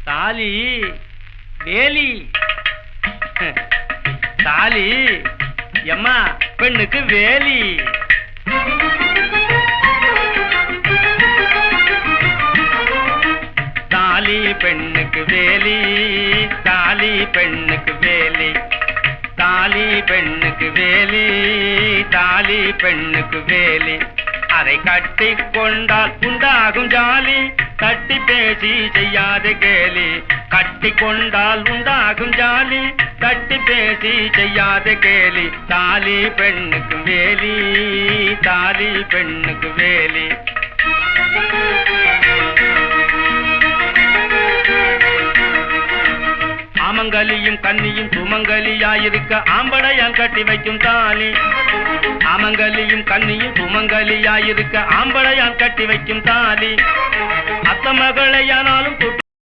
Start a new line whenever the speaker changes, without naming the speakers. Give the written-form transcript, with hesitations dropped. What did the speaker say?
தாலி வேலி தாலி எம்மா பெண்ணுக்கு வேலி. தாலி பெண்ணுக்கு வேலி, தாலி பெண்ணுக்கு வேலி, தாலி பெண்ணுக்கு வேலி, தாலி பெண்ணுக்கு வேலி. அதை கட்டி கொண்டால் உண்டாகும் ஜாலி, தட்டி பேசி செய்யாத கேலி. கட்டி கொண்டால் உண்டாகும் ஜாலி, தட்டி பேசி செய்யாத கேலி. தாலி பெண்ணுக்கு வேலி, தாலி பெண்ணுக்கு வேலி. ஆமங்கலியும் கன்னியும் சுமங்கலியாயிருக்க ஆம்படையான் கட்டி வைக்கும் தாலி. ஆமங்கலியும் கன்னியும் சுமங்கலியாயிருக்க ஆம்படையான் கட்டி வைக்கும் தாலி. அத்த மகளையானாலும்